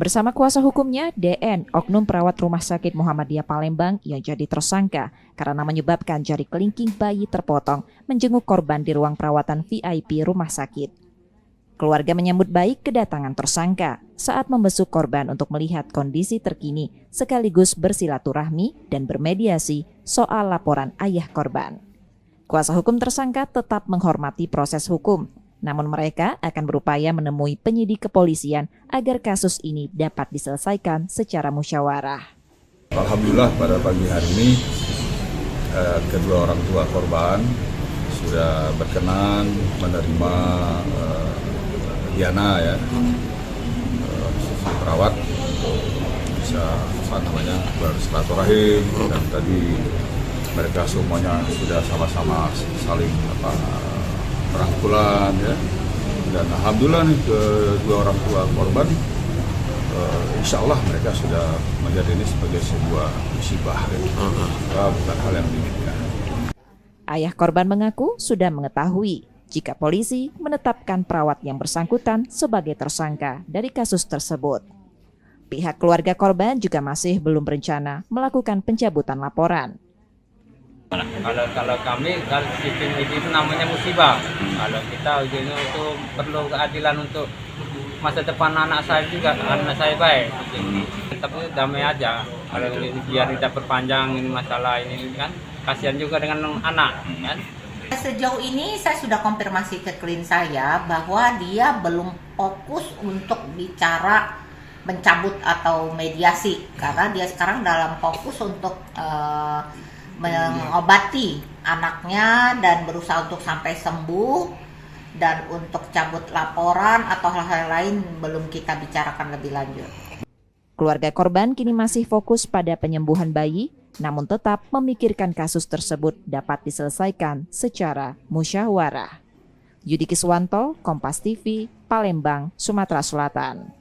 Bersama kuasa hukumnya, DN, oknum perawat Rumah Sakit Muhammadiyah Palembang yang jadi tersangka karena menyebabkan jari kelingking bayi terpotong menjenguk korban di ruang perawatan VIP rumah sakit. Keluarga menyambut baik kedatangan tersangka saat membesuk korban untuk melihat kondisi terkini sekaligus bersilaturahmi dan bermediasi soal laporan ayah korban. Kuasa hukum tersangka tetap menghormati proses hukum, namun mereka akan berupaya menemui penyidik kepolisian agar kasus ini dapat diselesaikan secara musyawarah. Alhamdulillah pada pagi hari ini kedua orang tua korban sudah berkenan menerima Diana ya, sisi perawat untuk bisa bersilaturahim, dan tadi mereka semuanya sudah sama-sama saling merangkulan ya, dan alhamdulillah nih kedua orang tua korban insya Allah mereka sudah menjadi ini sebagai sebuah musibah ya. Bukan hal yang demikian. Ayah korban mengaku sudah mengetahui jika polisi menetapkan perawat yang bersangkutan sebagai tersangka dari kasus tersebut. Pihak keluarga korban juga masih belum berencana melakukan pencabutan laporan. Kalau kami, kalau sistem itu namanya musibah. Kalau kita itu perlu keadilan untuk masa depan anak saya juga, anak saya baik. Tapi damai aja. Kalau biar tidak berpanjang ini masalah ini kan, kasihan juga dengan anak kan. Sejauh ini saya sudah konfirmasi ke klien saya bahwa dia belum fokus untuk bicara mencabut atau mediasi, karena dia sekarang dalam fokus untuk mengobati anaknya dan berusaha untuk sampai sembuh, dan untuk cabut laporan atau hal-hal lain belum kita bicarakan lebih lanjut. Keluarga korban kini masih fokus pada penyembuhan bayi, namun tetap memikirkan kasus tersebut dapat diselesaikan secara musyawarah. Yudi Kiswanto, Kompas TV, Palembang, Sumatera Selatan.